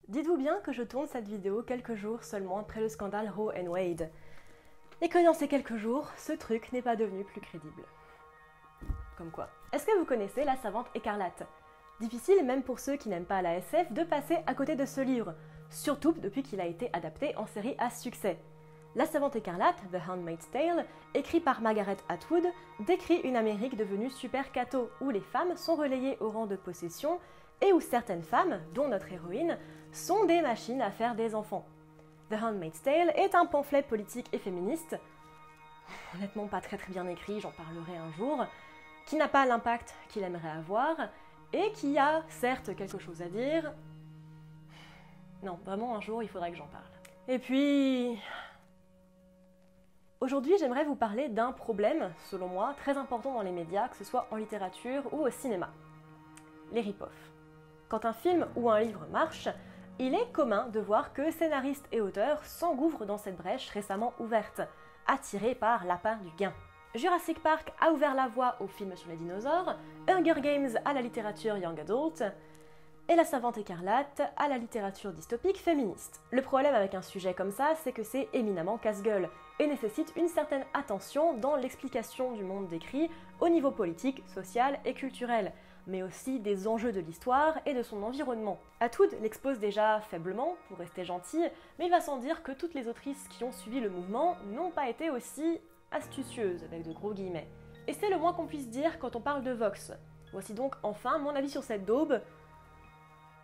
Dites-vous bien que je tourne cette vidéo quelques jours seulement après le scandale Roe & Wade, et que dans ces quelques jours, ce truc n'est pas devenu plus crédible. Comme quoi. Est-ce que vous connaissez La Savante Écarlate? Difficile, même pour ceux qui n'aiment pas la SF, de passer à côté de ce livre, surtout depuis qu'il a été adapté en série à succès. La Savante Écarlate, The Handmaid's Tale, écrit par Margaret Atwood, décrit une Amérique devenue super catho, où les femmes sont relayées au rang de possession et où certaines femmes, dont notre héroïne, sont des machines à faire des enfants. The Handmaid's Tale est un pamphlet politique et féministe, honnêtement pas très bien écrit, j'en parlerai un jour, qui n'a pas l'impact qu'il aimerait avoir, et qui a certes quelque chose à dire. Non, vraiment un jour il faudrait que j'en parle. Et puis... Aujourd'hui, j'aimerais vous parler d'un problème, selon moi, très important dans les médias, que ce soit en littérature ou au cinéma. Les rip-offs. Quand un film ou un livre marche, il est commun de voir que scénaristes et auteurs s'engouffrent dans cette brèche récemment ouverte, attirés par l'appât du gain. Jurassic Park a ouvert la voie aux films sur les dinosaures, Hunger Games à la littérature young adult, et La Savante Écarlate à la littérature dystopique féministe. Le problème avec un sujet comme ça, c'est que c'est éminemment casse-gueule, et nécessite une certaine attention dans l'explication du monde décrit au niveau politique, social et culturel, mais aussi des enjeux de l'histoire et de son environnement. Atwood l'expose déjà faiblement, pour rester gentil, mais il va sans dire que toutes les autrices qui ont suivi le mouvement n'ont pas été aussi astucieuses, avec de gros guillemets. Et c'est le moins qu'on puisse dire quand on parle de Vox. Voici donc enfin mon avis sur cette daube,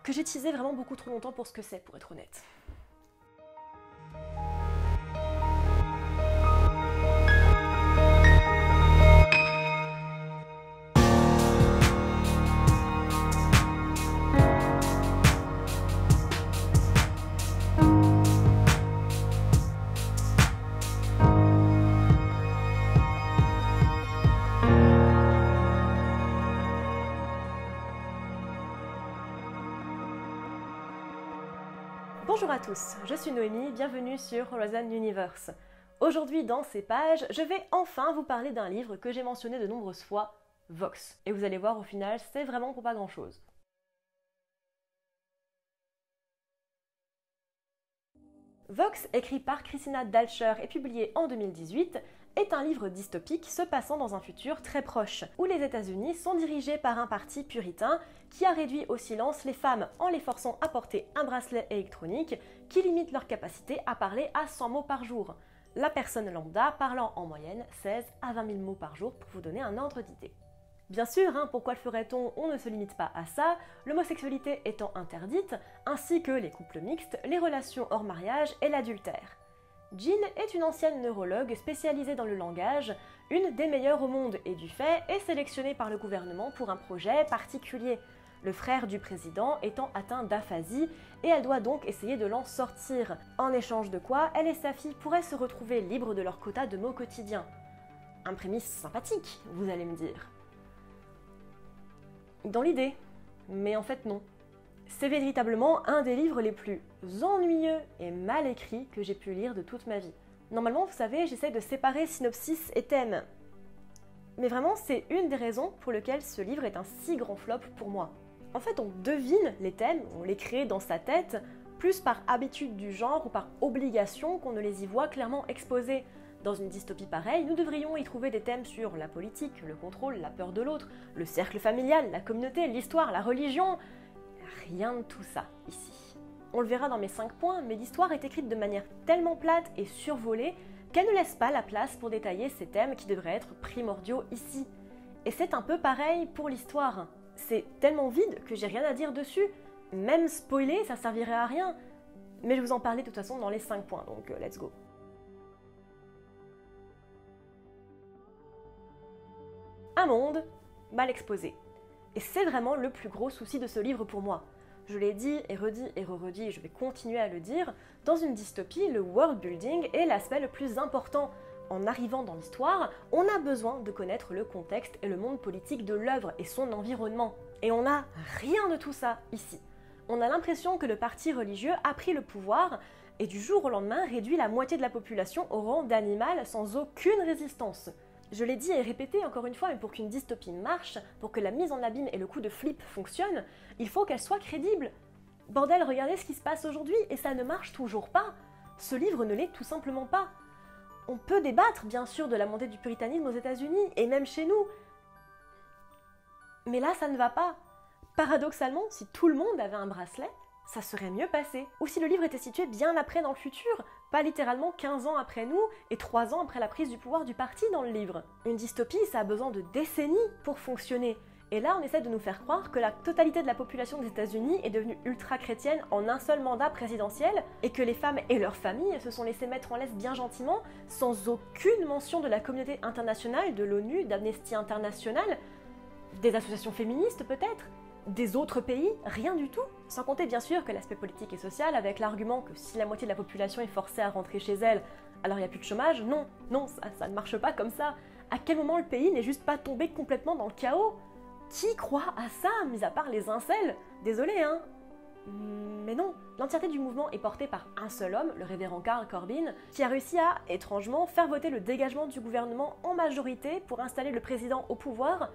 que j'ai teasé vraiment beaucoup trop longtemps pour ce que c'est, pour être honnête. Bonjour à tous, je suis Noémie, bienvenue sur Horizon Universe. Aujourd'hui dans ces pages, je vais enfin vous parler d'un livre que j'ai mentionné de nombreuses fois, Vox. Et vous allez voir au final, c'est vraiment pour pas grand chose. Vox, écrit par Christina Dalcher et publié en 2018, est un livre dystopique se passant dans un futur très proche, où les États-Unis sont dirigés par un parti puritain qui a réduit au silence les femmes en les forçant à porter un bracelet électronique qui limite leur capacité à parler à 100 mots par jour. La personne lambda parlant en moyenne 16 à 20 000 mots par jour pour vous donner un ordre d'idée. Bien sûr, pourquoi le ferait-on? On ne se limite pas à ça, l'homosexualité étant interdite, ainsi que les couples mixtes, les relations hors mariage et l'adultère. Jean est une ancienne neurologue spécialisée dans le langage, une des meilleures au monde et du fait est sélectionnée par le gouvernement pour un projet particulier. Le frère du président étant atteint d'aphasie et elle doit donc essayer de l'en sortir, en échange de quoi elle et sa fille pourraient se retrouver libres de leur quota de mots quotidiens. Un prémisse sympathique, vous allez me dire. Dans l'idée, mais en fait non. C'est véritablement un des livres les plus ennuyeux et mal écrits que j'ai pu lire de toute ma vie. Normalement, vous savez, j'essaie de séparer synopsis et thème. Mais vraiment, c'est une des raisons pour lesquelles ce livre est un si grand flop pour moi. En fait, on devine les thèmes, on les crée dans sa tête, plus par habitude du genre ou par obligation qu'on ne les y voit clairement exposés. Dans une dystopie pareille, nous devrions y trouver des thèmes sur la politique, le contrôle, la peur de l'autre, le cercle familial, la communauté, l'histoire, la religion... Rien de tout ça, ici. On le verra dans mes 5 points, mais l'histoire est écrite de manière tellement plate et survolée qu'elle ne laisse pas la place pour détailler ces thèmes qui devraient être primordiaux ici. Et c'est un peu pareil pour l'histoire. C'est tellement vide que j'ai rien à dire dessus. Même spoiler, ça servirait à rien. Mais je vous en parlais de toute façon dans les 5 points, donc let's go. Un monde mal exposé. Et c'est vraiment le plus gros souci de ce livre pour moi. Je l'ai dit et redit et re-redit et je vais continuer à le dire, dans une dystopie, le world building est l'aspect le plus important. En arrivant dans l'histoire, on a besoin de connaître le contexte et le monde politique de l'œuvre et son environnement. Et on n'a rien de tout ça ici. On a l'impression que le parti religieux a pris le pouvoir et du jour au lendemain réduit la moitié de la population au rang d'animal sans aucune résistance. Je l'ai dit et répété encore une fois, mais pour qu'une dystopie marche, pour que la mise en abîme et le coup de flip fonctionnent, il faut qu'elle soit crédible. Bordel, regardez ce qui se passe aujourd'hui, et ça ne marche toujours pas. Ce livre ne l'est tout simplement pas. On peut débattre, bien sûr, de la montée du puritanisme aux États-Unis, et même chez nous. Mais là, ça ne va pas. Paradoxalement, si tout le monde avait un bracelet, ça serait mieux passé. Ou si le livre était situé bien après dans le futur, pas littéralement 15 ans après nous et 3 ans après la prise du pouvoir du parti dans le livre. Une dystopie, ça a besoin de décennies pour fonctionner. Et là, on essaie de nous faire croire que la totalité de la population des États-Unis est devenue ultra-chrétienne en un seul mandat présidentiel et que les femmes et leurs familles se sont laissées mettre en laisse bien gentiment, sans aucune mention de la communauté internationale, de l'ONU, d'Amnesty International, des associations féministes peut-être, des autres pays, rien du tout. Sans compter bien sûr que l'aspect politique et social, avec l'argument que si la moitié de la population est forcée à rentrer chez elle, alors il n'y a plus de chômage. Non, ça ne marche pas comme ça. À quel moment le pays n'est juste pas tombé complètement dans le chaos ? Qui croit à ça, mis à part les incels ? Désolé, hein. Mais non, l'entièreté du mouvement est portée par un seul homme, le révérend Karl Corbin, qui a réussi à, étrangement, faire voter le dégagement du gouvernement en majorité pour installer le président au pouvoir,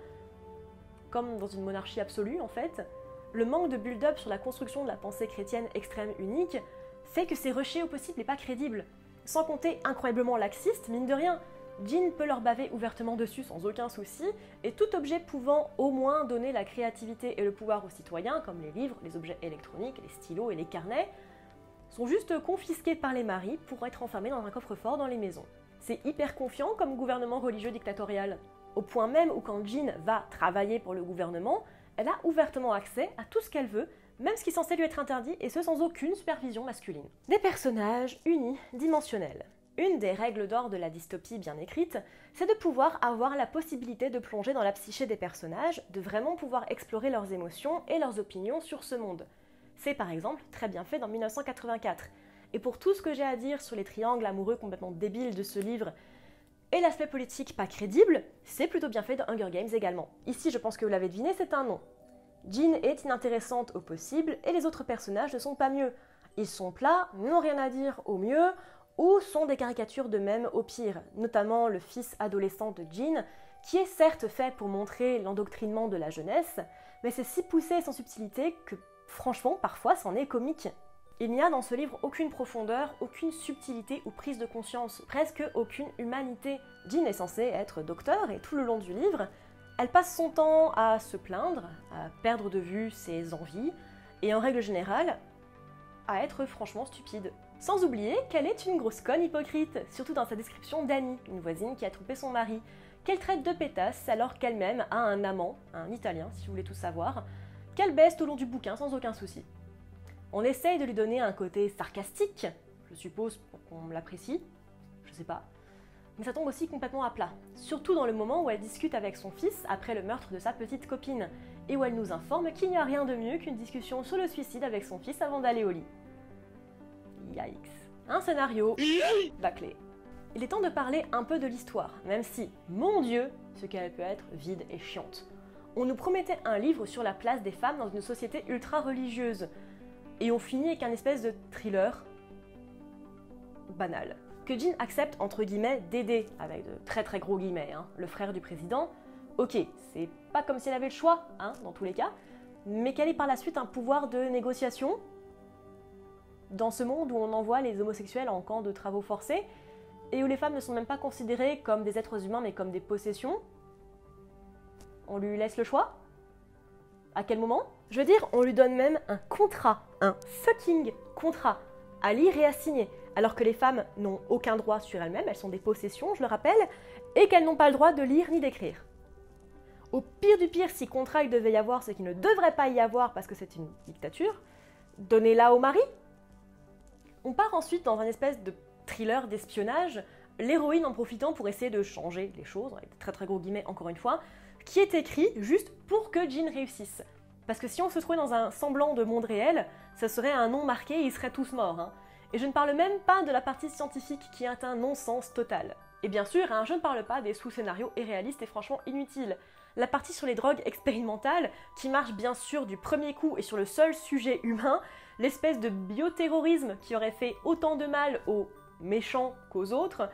comme dans une monarchie absolue en fait. Le manque de build-up sur la construction de la pensée chrétienne extrême unique fait que c'est rushé au possible et pas crédible. Sans compter incroyablement laxiste, mine de rien. Jean peut leur baver ouvertement dessus sans aucun souci, et tout objet pouvant au moins donner la créativité et le pouvoir aux citoyens, comme les livres, les objets électroniques, les stylos et les carnets, sont juste confisqués par les maris pour être enfermés dans un coffre-fort dans les maisons. C'est hyper confiant comme gouvernement religieux dictatorial. Au point même où quand Jean va travailler pour le gouvernement, elle a ouvertement accès à tout ce qu'elle veut, même ce qui est censé lui être interdit, et ce sans aucune supervision masculine. Des personnages unidimensionnels. Une des règles d'or de la dystopie bien écrite, c'est de pouvoir avoir la possibilité de plonger dans la psyché des personnages, de vraiment pouvoir explorer leurs émotions et leurs opinions sur ce monde. C'est par exemple très bien fait dans 1984. Et pour tout ce que j'ai à dire sur les triangles amoureux complètement débiles de ce livre, et l'aspect politique pas crédible, c'est plutôt bien fait dans Hunger Games également. Ici, je pense que vous l'avez deviné, c'est un non. Jean est inintéressante au possible, et les autres personnages ne sont pas mieux. Ils sont plats, n'ont rien à dire au mieux, ou sont des caricatures d'eux-mêmes au pire, notamment le fils adolescent de Jean, qui est certes fait pour montrer l'endoctrinement de la jeunesse, mais c'est si poussé et sans subtilité que, franchement, parfois, c'en est comique. Il n'y a dans ce livre aucune profondeur, aucune subtilité ou prise de conscience, presque aucune humanité. Jean est censée être docteur, et tout le long du livre, elle passe son temps à se plaindre, à perdre de vue ses envies, et en règle générale, à être franchement stupide. Sans oublier qu'elle est une grosse conne hypocrite, surtout dans sa description d'Annie, une voisine qui a trompé son mari, qu'elle traite de pétasse alors qu'elle-même a un amant, un Italien si vous voulez tout savoir, qu'elle baisse tout au long du bouquin sans aucun souci. On essaye de lui donner un côté sarcastique, je suppose pour qu'on l'apprécie, je sais pas, mais ça tombe aussi complètement à plat, surtout dans le moment où elle discute avec son fils après le meurtre de sa petite copine, et où elle nous informe qu'il n'y a rien de mieux qu'une discussion sur le suicide avec son fils avant d'aller au lit. Yikes. Un scénario bâclé. Il est temps de parler un peu de l'histoire, même si, mon Dieu, ce qu'elle peut être vide et chiante. On nous promettait un livre sur la place des femmes dans une société ultra-religieuse, et on finit avec un espèce de thriller banal. Que Jean accepte entre guillemets d'aider, avec de très très gros guillemets, le frère du président, ok, c'est pas comme si elle avait le choix, dans tous les cas, mais qu'elle ait par la suite un pouvoir de négociation, dans ce monde où on envoie les homosexuels en camp de travaux forcés, et où les femmes ne sont même pas considérées comme des êtres humains mais comme des possessions, on lui laisse le choix ? À quel moment ? Je veux dire, on lui donne même un contrat, un fucking contrat, à lire et à signer, alors que les femmes n'ont aucun droit sur elles-mêmes, elles sont des possessions, je le rappelle, et qu'elles n'ont pas le droit de lire ni d'écrire. Au pire du pire, si contrat il devait y avoir, ce qui ne devrait pas y avoir parce que c'est une dictature, donnez-la au mari. On part ensuite dans un espèce de thriller d'espionnage, l'héroïne en profitant pour essayer de changer les choses, avec de très très gros guillemets encore une fois, qui est écrit juste pour que Jean réussisse. Parce que si on se trouvait dans un semblant de monde réel, ça serait un nom marqué et ils seraient tous morts. Et je ne parle même pas de la partie scientifique qui est un non-sens total. Et bien sûr, je ne parle pas des sous-scénarios irréalistes et franchement inutiles. La partie sur les drogues expérimentales, qui marche bien sûr du premier coup et sur le seul sujet humain, l'espèce de bioterrorisme qui aurait fait autant de mal aux méchants qu'aux autres,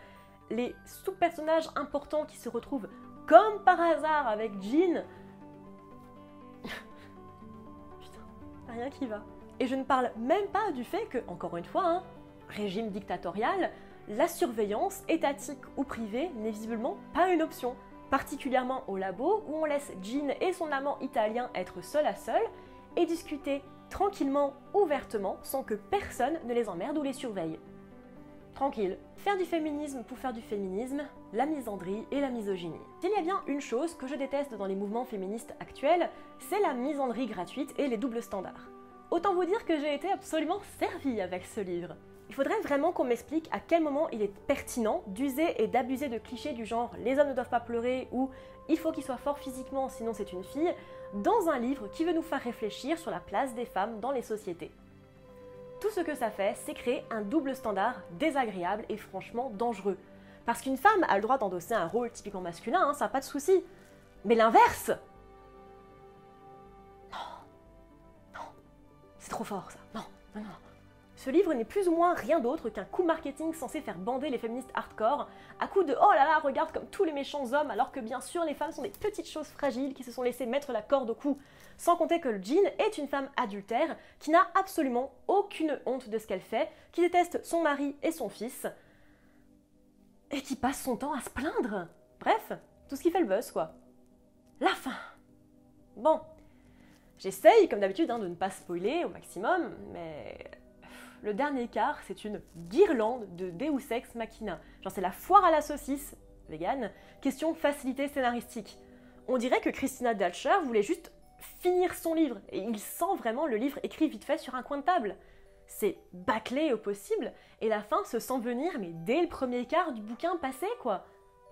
les sous-personnages importants qui se retrouvent comme par hasard avec Jean. Putain, rien qui va. Et je ne parle même pas du fait que, encore une fois, régime dictatorial, la surveillance, étatique ou privée, n'est visiblement pas une option, particulièrement au labo où on laisse Jean et son amant italien être seul à seul et discuter tranquillement, ouvertement, sans que personne ne les emmerde ou les surveille. Tranquille. Faire du féminisme pour faire du féminisme, la misandrie et la misogynie. S'il y a bien une chose que je déteste dans les mouvements féministes actuels, c'est la misandrie gratuite et les doubles standards. Autant vous dire que j'ai été absolument servie avec ce livre. Il faudrait vraiment qu'on m'explique à quel moment il est pertinent d'user et d'abuser de clichés du genre « les hommes ne doivent pas pleurer » ou « il faut qu'il soit fort physiquement sinon c'est une fille » dans un livre qui veut nous faire réfléchir sur la place des femmes dans les sociétés. Tout ce que ça fait, c'est créer un double standard désagréable et franchement dangereux. Parce qu'une femme a le droit d'endosser un rôle typiquement masculin, ça n'a pas de souci. Mais l'inverse! Non, c'est trop fort ça, non. Ce livre n'est plus ou moins rien d'autre qu'un coup marketing censé faire bander les féministes hardcore, à coup de « oh là là, regarde comme tous les méchants hommes », alors que bien sûr les femmes sont des petites choses fragiles qui se sont laissées mettre la corde au cou. Sans compter que Jean est une femme adultère qui n'a absolument aucune honte de ce qu'elle fait, qui déteste son mari et son fils, et qui passe son temps à se plaindre. Bref, tout ce qui fait le buzz quoi. La fin. Bon, j'essaye comme d'habitude de ne pas spoiler au maximum, mais le dernier quart c'est une guirlande de Deus Ex Machina. Genre c'est la foire à la saucisse, vegan, question facilité scénaristique. On dirait que Christina Dalcher voulait juste finir son livre, et il sent vraiment le livre écrit vite fait sur un coin de table. C'est bâclé au possible, et la fin se sent venir, mais dès le premier quart du bouquin passé, quoi.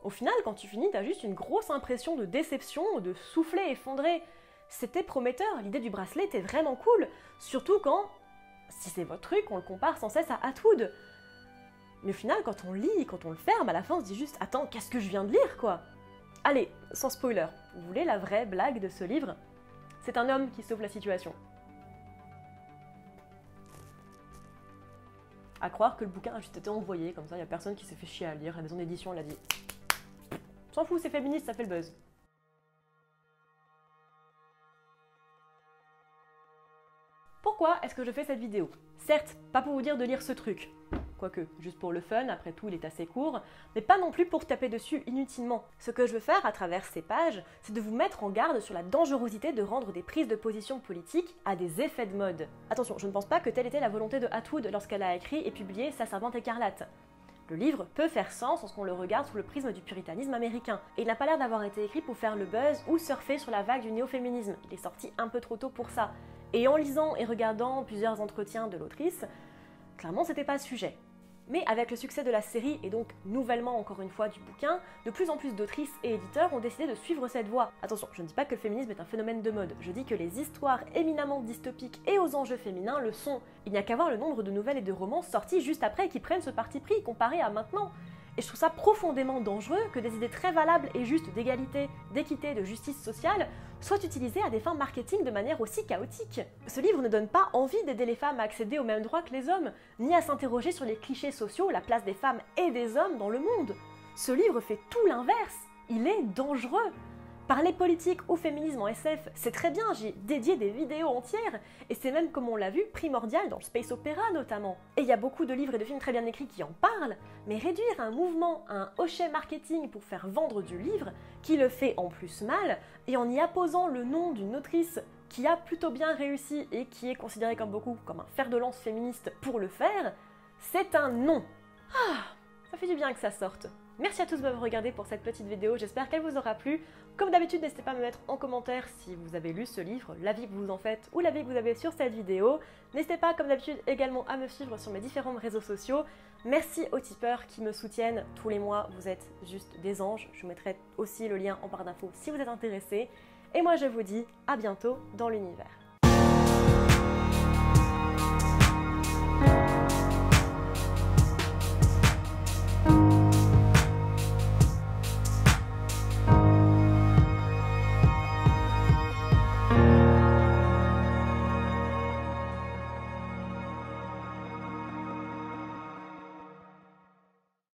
Au final, quand tu finis, t'as juste une grosse impression de déception, de soufflet effondré. C'était prometteur, l'idée du bracelet était vraiment cool, surtout quand, si c'est votre truc, on le compare sans cesse à Atwood. Mais au final, quand on lit, quand on le ferme, à la fin on se dit juste « Attends, qu'est-ce que je viens de lire, quoi ?» Allez, sans spoiler, vous voulez la vraie blague de ce livre ? C'est un homme qui sauve la situation. À croire que le bouquin a juste été envoyé, comme ça, il n'y a personne qui s'est fait chier à lire, la maison d'édition l'a dit. S'en fout, c'est féministe, ça fait le buzz. Pourquoi est-ce que je fais cette vidéo? Certes, pas pour vous dire de lire ce truc. Quoique, juste pour le fun, après tout il est assez court, mais pas non plus pour taper dessus inutilement. Ce que je veux faire à travers ces pages, c'est de vous mettre en garde sur la dangerosité de rendre des prises de position politiques à des effets de mode. Attention, je ne pense pas que telle était la volonté de Atwood lorsqu'elle a écrit et publié Sa servante écarlate. Le livre peut faire sens lorsqu'on le regarde sous le prisme du puritanisme américain, et il n'a pas l'air d'avoir été écrit pour faire le buzz ou surfer sur la vague du néo-féminisme. Il est sorti un peu trop tôt pour ça. Et en lisant et regardant plusieurs entretiens de l'autrice, clairement c'était pas le sujet. Mais avec le succès de la série, et donc nouvellement encore une fois du bouquin, de plus en plus d'autrices et éditeurs ont décidé de suivre cette voie. Attention, je ne dis pas que le féminisme est un phénomène de mode, je dis que les histoires éminemment dystopiques et aux enjeux féminins le sont. Il n'y a qu'à voir le nombre de nouvelles et de romans sortis juste après qui prennent ce parti pris comparé à maintenant. Et je trouve ça profondément dangereux que des idées très valables et justes d'égalité, d'équité, de justice sociale soient utilisées à des fins marketing de manière aussi chaotique. Ce livre ne donne pas envie d'aider les femmes à accéder aux mêmes droits que les hommes, ni à s'interroger sur les clichés sociaux, la place des femmes et des hommes dans le monde. Ce livre fait tout l'inverse. Il est dangereux. Parler politique ou féminisme en SF, c'est très bien, j'ai dédié des vidéos entières, et c'est même, comme on l'a vu, primordial dans le space opéra notamment. Et il y a beaucoup de livres et de films très bien écrits qui en parlent, mais réduire un mouvement à un hochet marketing pour faire vendre du livre, qui le fait en plus mal, et en y apposant le nom d'une autrice qui a plutôt bien réussi et qui est considérée comme beaucoup comme un fer de lance féministe pour le faire, c'est un non. Ah, ça fait du bien que ça sorte. Merci à tous de m'avoir regardé pour cette petite vidéo, j'espère qu'elle vous aura plu. Comme d'habitude, n'hésitez pas à me mettre en commentaire si vous avez lu ce livre, l'avis que vous en faites ou l'avis que vous avez sur cette vidéo. N'hésitez pas, comme d'habitude, également à me suivre sur mes différents réseaux sociaux. Merci aux tipeurs qui me soutiennent tous les mois, vous êtes juste des anges. Je vous mettrai aussi le lien en barre d'infos si vous êtes intéressés. Et moi je vous dis à bientôt dans l'univers.